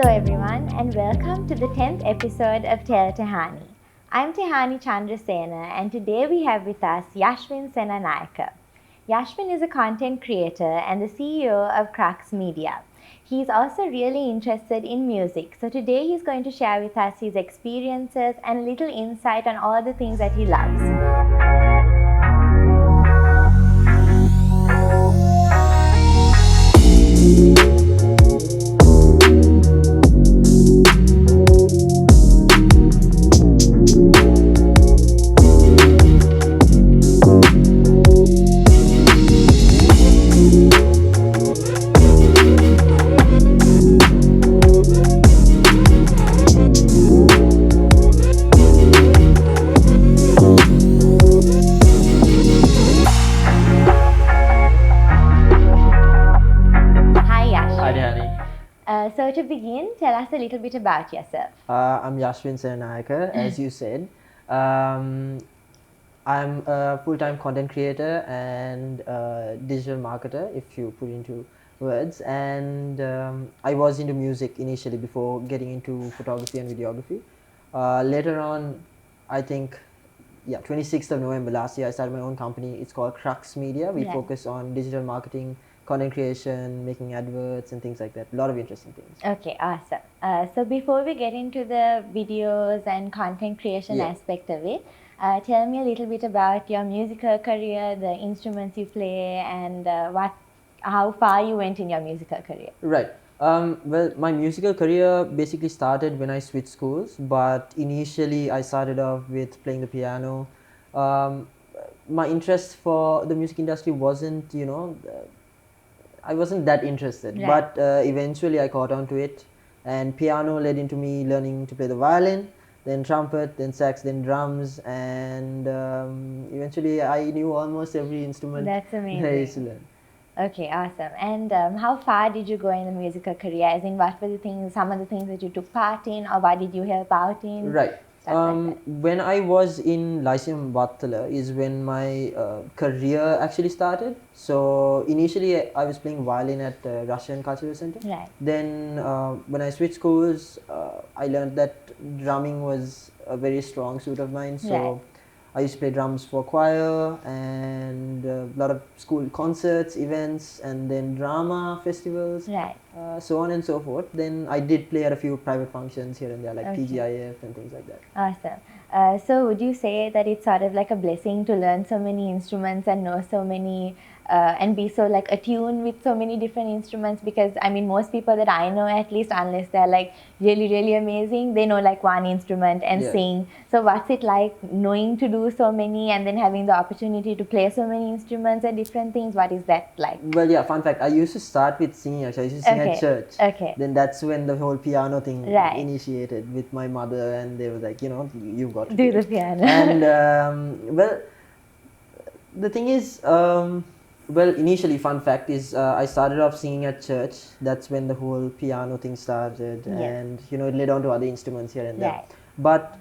Hello everyone and welcome to the 10th episode of Tehani. I'm Tehani Chandrasena and today we have with us Yashvin Senanayake. Yashvin is a content creator and the CEO of Crux Media. He's also really interested in music, so today he's going to share with us his experiences and a little insight on all the things that he loves. So to begin, tell us a little bit about yourself. I'm Yashvin Senanayake, as you said. I'm a full-time content creator and digital marketer, if you put into words. And I was into music initially before getting into photography and videography. Later on, I think, 26th of November last year, I started my own company. It's called Crux Media. We focus on digital marketing, content creation, making adverts and things like that. A lot of interesting things. Okay, awesome. So before we get into the videos and content creation aspect of it, tell me a little bit about your musical career, the instruments you play, and how far you went in your musical career. Right. Well, my musical career basically started when I switched schools, but initially I started off with playing the piano. My interest for the music industry wasn't, I wasn't that interested, but eventually I caught on to it, and piano led into me learning to play the violin, then trumpet, then sax, then drums, and eventually I knew almost every instrument. That's amazing. I used to learn. Okay, awesome. And how far did you go in the musical career? As in, what were the things, some of the things that you took part in, or what did you help out in? Right. When I was in Lyceum Battala is when my career actually started. So initially I was playing violin at Russian Cultural Center. Right. Then when I switched schools, I learned that drumming was a very strong suit of mine. So I used to play drums for choir and a lot of school concerts, events, and then drama festivals, so on and so forth. Then I did play at a few private functions here and there, like TGIF and things like that. Awesome. So would you say that it's sort of like a blessing to learn so many instruments and know so many and be so like attuned with so many different instruments? Because I mean, most people that I know, at least, unless they're like really amazing, they know like one instrument and sing. So what's it like knowing to do so many and then having the opportunity to play so many instruments and different things? What is that like? Well, fun fact, I used to start with singing actually. I used to sing at church. Okay. Then that's when the whole piano thing initiated with my mother, and they were like, you've got to do the piano. And well, the thing is, initially, fun fact is, I started off singing at church. That's when the whole piano thing started, and it led on to other instruments here and there. But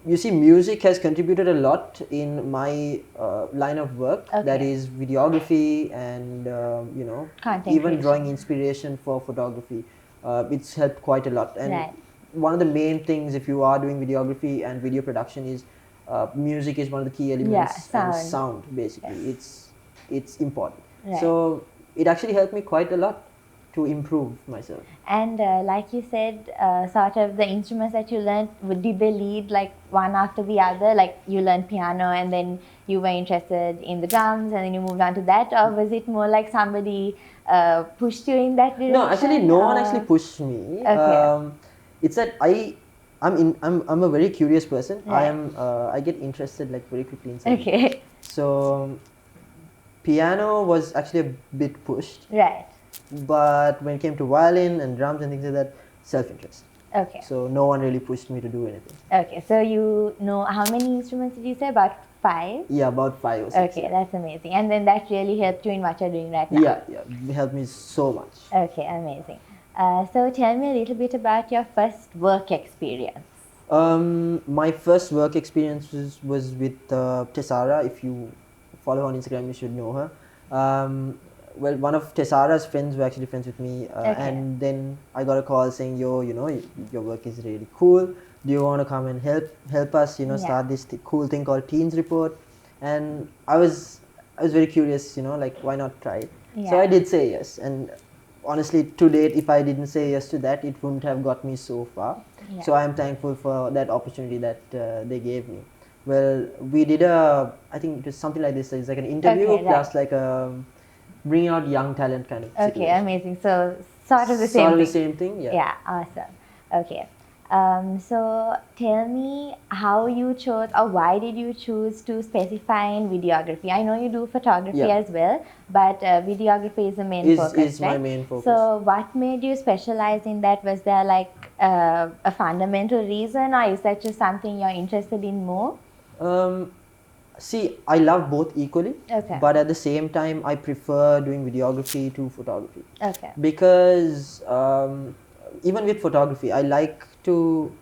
you see, music has contributed a lot in my line of work. That is videography and even drawing inspiration for photography. It's helped quite a lot. And one of the main things, if you are doing videography and video production, is music is one of the key elements. And sound basically. It's important. So it actually helped me quite a lot to improve myself. And like you said, sort of the instruments that you learned, did they lead like one after the other? Like you learned piano and then you were interested in the drums and then you moved on to that? Or was it more like somebody pushed you in that direction? No, actually no one actually pushed me. It's that I'm a very curious person. I get interested like very quickly in something. So piano was actually a bit pushed. But when it came to violin and drums and things like that, self-interest. So no one really pushed me to do anything. So you know how many instruments did you say? About 5? Yeah, about 5 or 6. That's amazing. And then that really helped you in what you're doing right now? Yeah, it helped me so much. Amazing. So tell me a little bit about your first work experience. My first work experience was with Tessara. If you follow her on Instagram, you should know her. well, one of Tessara's friends were actually friends with me, and then I got a call saying, "Yo, your work is really cool. Do you want to come and help us, start this cool thing called Teens Report?" And I was very curious, like why not try it? So I did say yes, and honestly, to date, if I didn't say yes to that, it wouldn't have got me so far. So I am thankful for that opportunity that they gave me. Well, we did I think it was something like this. It's like an interview plus like a bringing out young talent kind of situation. Okay, amazing. So sort of the same thing. Sort of the same thing, yeah. Yeah, awesome. Okay. So tell me how you chose, or why did you choose to specify in videography? I know you do photography as well, but videography is the main focus, is my main focus. So what made you specialize in that? Was there like a fundamental reason, or is that just something you're interested in more? See, I love both equally, but at the same time, I prefer doing videography to photography. Because even with photography, I like to,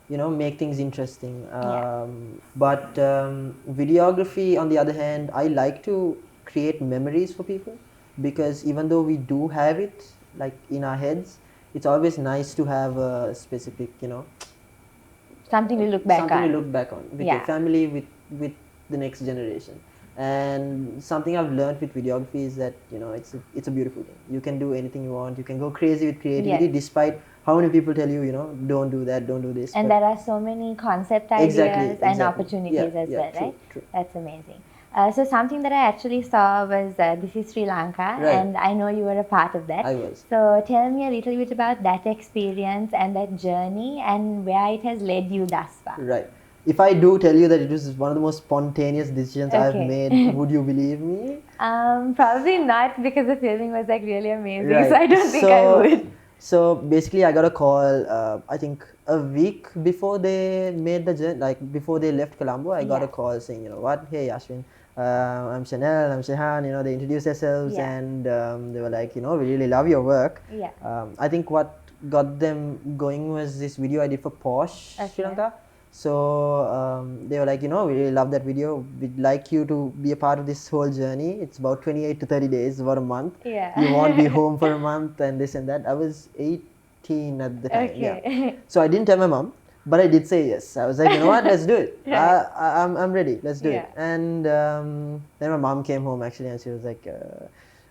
make things interesting. But videography, on the other hand, I like to create memories for people, because even though we do have it like in our heads, it's always nice to have a specific, something to look back on. Something to look back on with your family, with the next generation. And something I've learned with videography is that it's a beautiful thing. You can do anything you want. You can go crazy with creativity, despite how many people tell you don't do that, don't do this. And there are so many concept ideas and opportunities as well, right? True. That's amazing. So something that I actually saw was This is Sri Lanka, and I know you were a part of that. I was. So tell me a little bit about that experience and that journey and where it has led you thus far. Right. If I do tell you that it was one of the most spontaneous decisions I've made, would you believe me? Probably not, because the filming was like really amazing, so I don't think I would. So basically, I got a call, I think a week before they made the journey, like before they left Colombo, I got a call saying, hey Yashvin, I'm Chanel, I'm Shehan, they introduced themselves and they were like, we really love your work. I think what got them going was this video I did for Posh Sri Lanka. So they were like, we really love that video. We'd like you to be a part of this whole journey. It's about 28 to 30 days, about a month. You won't be home for a month and this and that. I was 18 at the time. So I didn't tell my mom, but I did say yes. I was like, what, let's do it. I'm ready, let's do it. And then my mom came home actually, and she was like,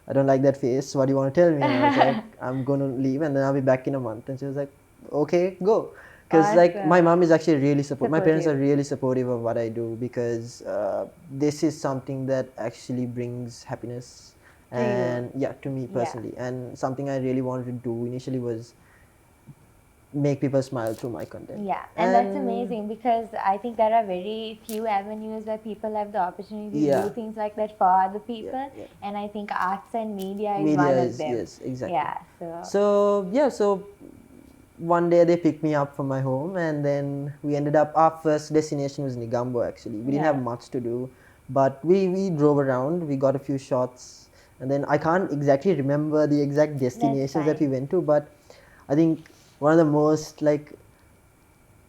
I don't like that face. What do you want to tell me? And I was like, I'm going to leave and then I'll be back in a month. And she was like, okay, go. Because like my mom is actually really supportive. My parents are really supportive of what I do, because this is something that actually brings happiness and to me personally. And something I really wanted to do initially was make people smile through my content. And that's amazing, because I think there are very few avenues where people have the opportunity to do things like that for other people. And I think arts and media is one of them. Yes, exactly. So one day they picked me up from my home, and then we ended up, our first destination was Negombo actually. We didn't have much to do, but we drove around, we got a few shots, and then I can't exactly remember the exact destinations that we went to, but I think one of the most like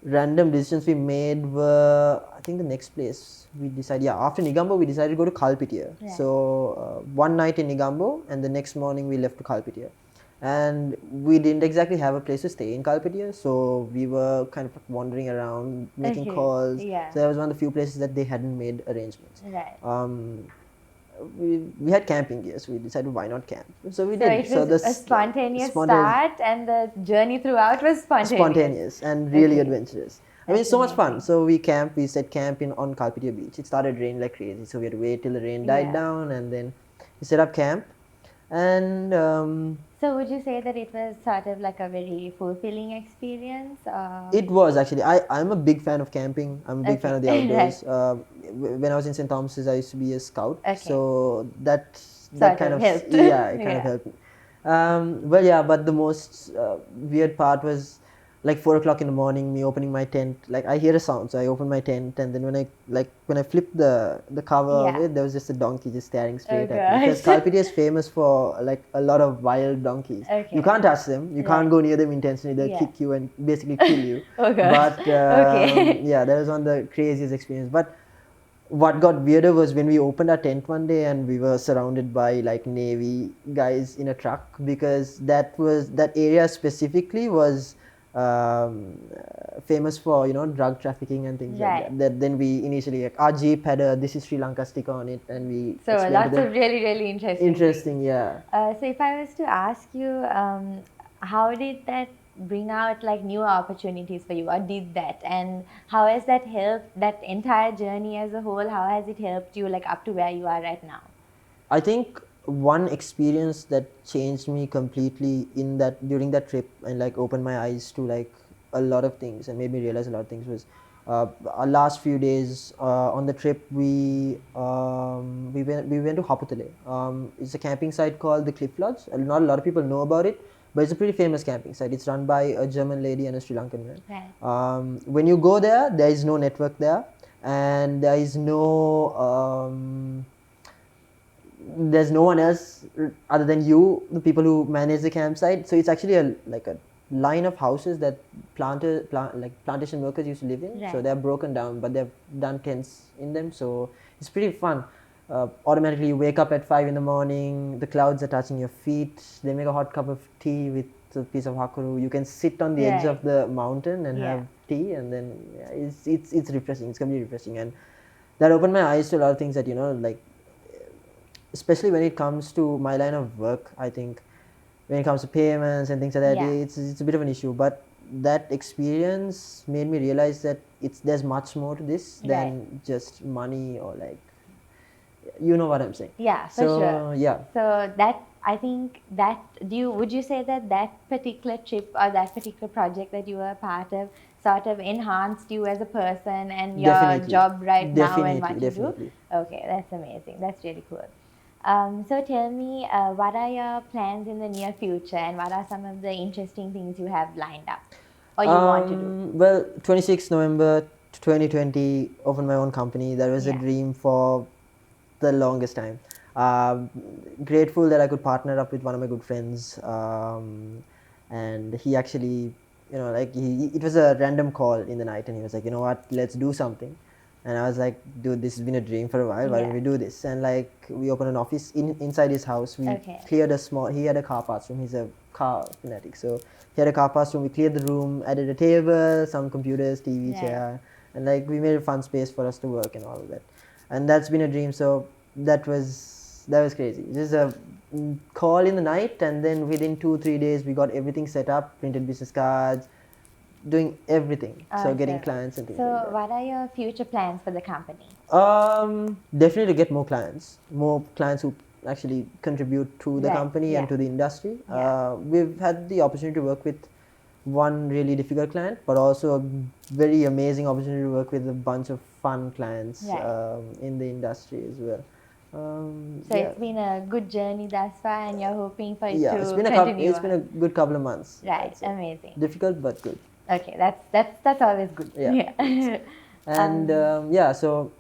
random decisions we made were, I think the next place we decided, after Negombo we decided to go to Kalpitiya. So one night in Negombo, and the next morning we left to Kalpitiya. And we didn't exactly have a place to stay in Kalpitiya, so we were kind of wandering around, making calls. So that was one of the few places that they hadn't made arrangements. We had camping gear, so we decided why not camp. So we did. So it was a spontaneous start, and the journey throughout was spontaneous and really adventurous. I mean, it's so much fun. So we set camp on Kalpitiya beach. It started raining like crazy, so we had to wait till the rain died down, and then we set up camp. And so would you say that it was sort of like a very fulfilling experience? It was actually. I'm a big fan of camping. I'm a big fan of the outdoors. When I was in St. Thomas's, I used to be a scout. So that kind of helped. It kind of helped me. But the most weird part was like 4 o'clock in the morning, me opening my tent. Like I hear a sound, so I open my tent, and then when I flipped the cover of it, there was just a donkey just staring straight at me. Because Kalpitiya is famous for like a lot of wild donkeys. You can't touch them, you can't go near them intentionally. They'll kick you and basically kill you. But that was one of the craziest experiences. But what got weirder was when we opened our tent one day and we were surrounded by like Navy guys in a truck, because that area specifically was famous for, you know, drug trafficking and things like that. Then we initially, like, our Jeep had a "This is Sri Lanka" sticker on it, and we so lots of really interesting things. Yeah. So if I was to ask you, how did that bring out like new opportunities for you, or did that, and how has that helped that entire journey as a whole? How has it helped you like up to where you are right now? I think one experience that changed me completely during that trip, and like opened my eyes to like a lot of things and made me realize a lot of things, was our last few days on the trip. We went to Haputale. It's a camping site called the Cliff Lodge. Not a lot of people know about it, but it's a pretty famous camping site. It's run by a German lady and a Sri Lankan man. Right. When you go there is no network there, and there's no one else other than you, the people who manage the campsite. So it's actually a line of houses that plantation workers used to live in. Right. So they're broken down, but they've done tents in them. So it's pretty fun. Automatically you wake up at 5 in the morning, the clouds are touching your feet, they make a hot cup of tea with a piece of hakuru. You can sit on the edge of the mountain and have tea, and then it's refreshing. It's completely refreshing, and that opened my eyes to a lot of things that, you know, like, especially when it comes to my line of work. I think when it comes to payments and things like that, it's a bit of an issue. But that experience made me realize that there's much more to this than just money, or like, you know what I'm saying. Yeah, for sure. Yeah. So that, I think that, would you say that particular trip or that particular project that you were a part of sort of enhanced you as a person and your job right now and what you do? Okay, that's amazing. That's really cool. So tell me, what are your plans in the near future, and what are some of the interesting things you have lined up or you want to do? Well, 26th November 2020, opened my own company. That was a dream for the longest time. Grateful that I could partner up with one of my good friends, and he actually, you know, like, it was a random call in the night, and he was like, you know what, let's do something. And I was like, dude, this has been a dream for a while. Why don't we do this? And like, we opened an office inside his house. We cleared he had a car parts room. He's a car fanatic. So he had a car parts room. We cleared the room, added a table, some computers, TV, chair. And like, we made a fun space for us to work and all of that. And that's been a dream. So that was crazy. Just a call in the night, and then within 2-3 days, we got everything set up, printed business cards, doing everything. So getting clients and things like that. So what are your future plans for the company? Definitely to get more clients who actually contribute to the company and to the industry. We've had the opportunity to work with one really difficult client, but also a very amazing opportunity to work with a bunch of fun clients in the industry as well. So it's been a good journey thus far, and you're hoping for it to continue. It's been a good couple of months. Right, amazing. Difficult but good. Okay, that's always good. Yeah. And so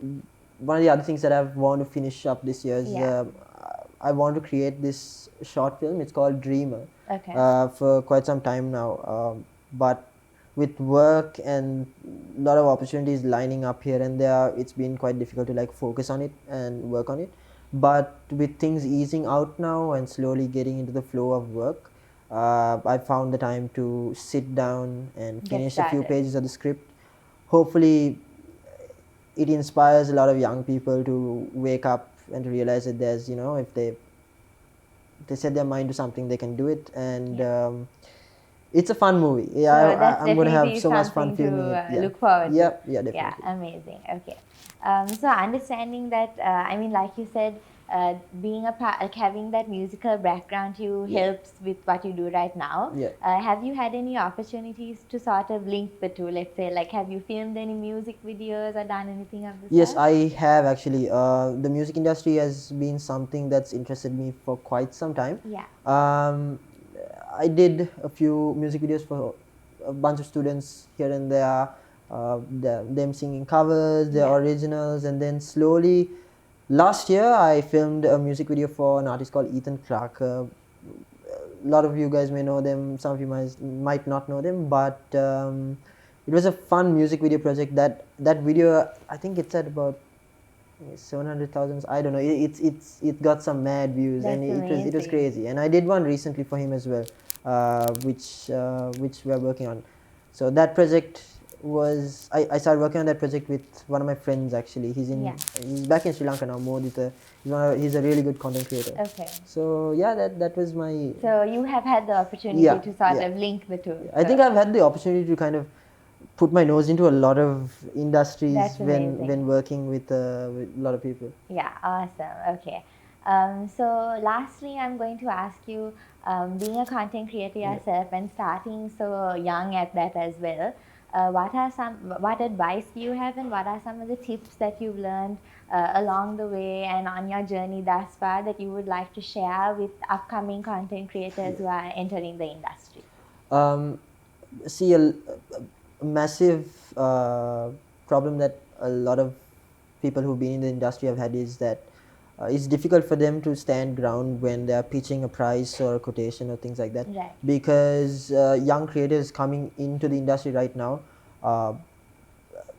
one of the other things that I want to finish up this year is I want to create this short film. It's called Dreamer. Okay. For quite some time now, but with work and a lot of opportunities lining up here and there, it's been quite difficult to like focus on it and work on it. But with things easing out now and slowly getting into the flow of work, I found the time to sit down and finish a few pages of the script. Hopefully it inspires a lot of young people to wake up and to realize that there's, you know, if they set their mind to something, they can do it. And it's a fun movie. So I'm going to have so much fun filming it. Look forward to. Yeah, definitely. Yeah, amazing. Okay. So understanding that, I mean, like you said, being a part, like having that musical background, helps with what you do right now. Have you had any opportunities to sort of link the two? Let's say, like, have you filmed any music videos or done anything of this Yes, sort? I have actually. The music industry has been something that's interested me for quite some time. I did a few music videos for a bunch of students here and there, them singing covers, their originals, and then slowly, last year I filmed a music video for an artist called Ethan Clark. A lot of you guys may know them, some of you might not know them, but it was a fun music video project. That video, I think it's at about 700,000. I don't know. It got some mad views, That's and it was amazing. crazy. And I did one recently for him as well, which we are working on. So that project was I started working on that project with one of my friends actually. He's back in Sri Lanka now. Modita. He's a really good content creator. Okay. So yeah, that was my. So you have had the opportunity Yeah, to sort yeah. of link the two. I think I've had the opportunity to kind of put my nose into a lot of industries That's when amazing. working with a lot of people. Yeah, awesome. Okay. So lastly, I'm going to ask you, being a content creator yourself and starting so young at that as well, what advice do you have, and what are some of the tips that you've learned along the way and on your journey thus far that you would like to share with upcoming content creators who are entering the industry? See, a massive problem that a lot of people who've been in the industry have had is that it's difficult for them to stand ground when they are pitching a price or a quotation or things like that. Right. Because young creators coming into the industry right now,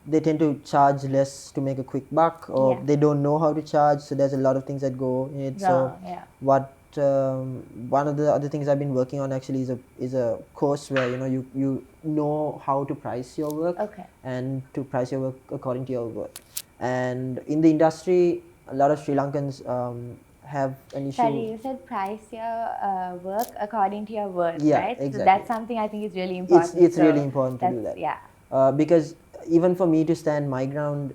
they tend to charge less to make a quick buck, or they don't know how to charge. So there's a lot of things that go in it. So what one of the other things I've been working on actually is a course where you know how to price your work, and to price your work according to your work. And in the industry, a lot of Sri Lankans have an issue. Sorry, you said price your work according to your worth, Yeah, right? exactly. So that's something I think is really important. It's really important to do that. Yeah. Because even for me to stand my ground,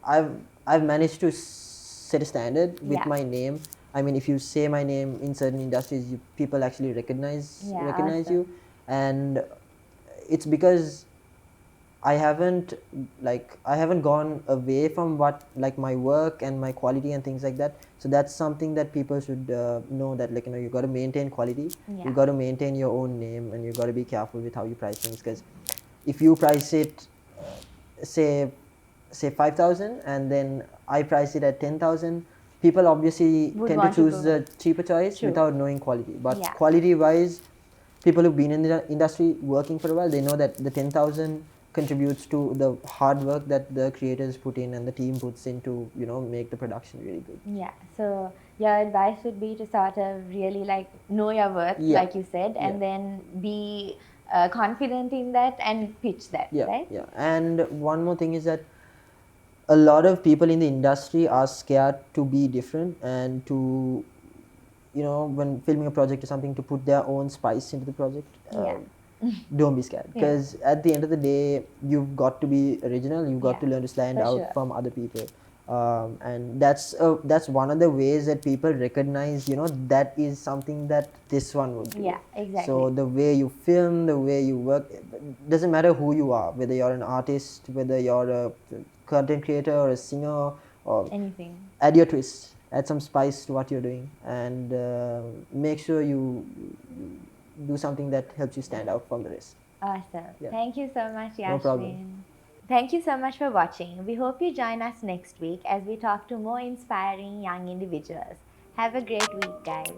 I've managed to set a standard with my name. I mean, if you say my name in certain industries, people actually recognize you, and it's because I haven't gone away from what, like, my work and my quality and things like that. So that's something that people should know, that you got to maintain quality. You got to maintain your own name, and you got to be careful with how you price things, because if you price it say 5,000 and then I price it at 10,000, people obviously tend to choose the cheaper choice without knowing quality. But quality wise, people who've been in the industry working for a while, they know that the 10,000 contributes to the hard work that the creators put in and the team puts in to make the production really good. Yeah. So your advice would be to sort of really know your worth, like you said, and then be confident in that and pitch that, right? Yeah. And one more thing is that a lot of people in the industry are scared to be different, and to when filming a project or something, to put their own spice into the project. Don't be scared, because at the end of the day, you've got to be original. You've got to learn to stand out from other people, and that's one of the ways that people recognize that is something that this one would do. Exactly. So the way you film, the way you work, it doesn't matter who you are, whether you're an artist, whether you're a content creator or a singer, or anything. Add your twist, add some spice to what you're doing, and make sure you do something that helps you stand out from the rest. Awesome. Thank you so much, Yashvin. No problem. Thank you so much for watching. We hope you join us next week as we talk to more inspiring young individuals. Have a great week, guys.